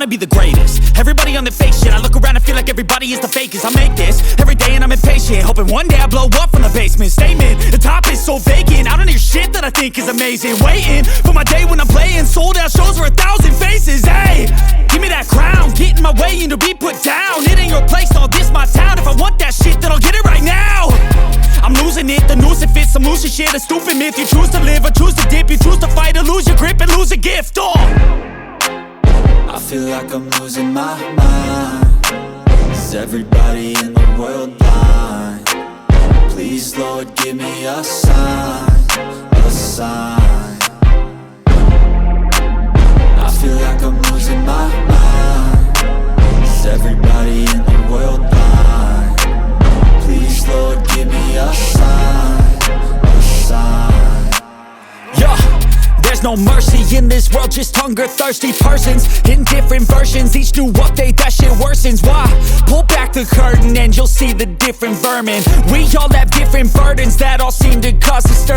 be the greatest. Everybody on the fake shit, I look around and feel like everybody is the fakest. I make this every day and I'm impatient, hoping one day I blow up from the basement. Statement, the top is so vacant, I don't hear shit that I think is amazing. Waiting for my day when I'm playing sold out shows for 1,000 faces. Hey, give me that crown, get in my way and to be put down. It ain't your place, all this my town. If I want that shit, then I'll get it right now. I'm losing it, the noose it fits, I'm losing shit. A stupid myth, you choose to live or choose to dip. You choose to fight or lose your grip and lose a gift. I feel like I'm losing my mind. Is everybody in the world blind? Please, Lord, give me a sign, a sign. I feel like I'm losing my mind. Is everybody in the world blind? Please, Lord, give me a sign, a sign. Yeah. There's no mercy in this world, just hunger-thirsty persons in different versions. Each new update, that shit worsens. Why? Pull back the curtain and you'll see the different vermin. We all have different burdens that all seem to cause a stir.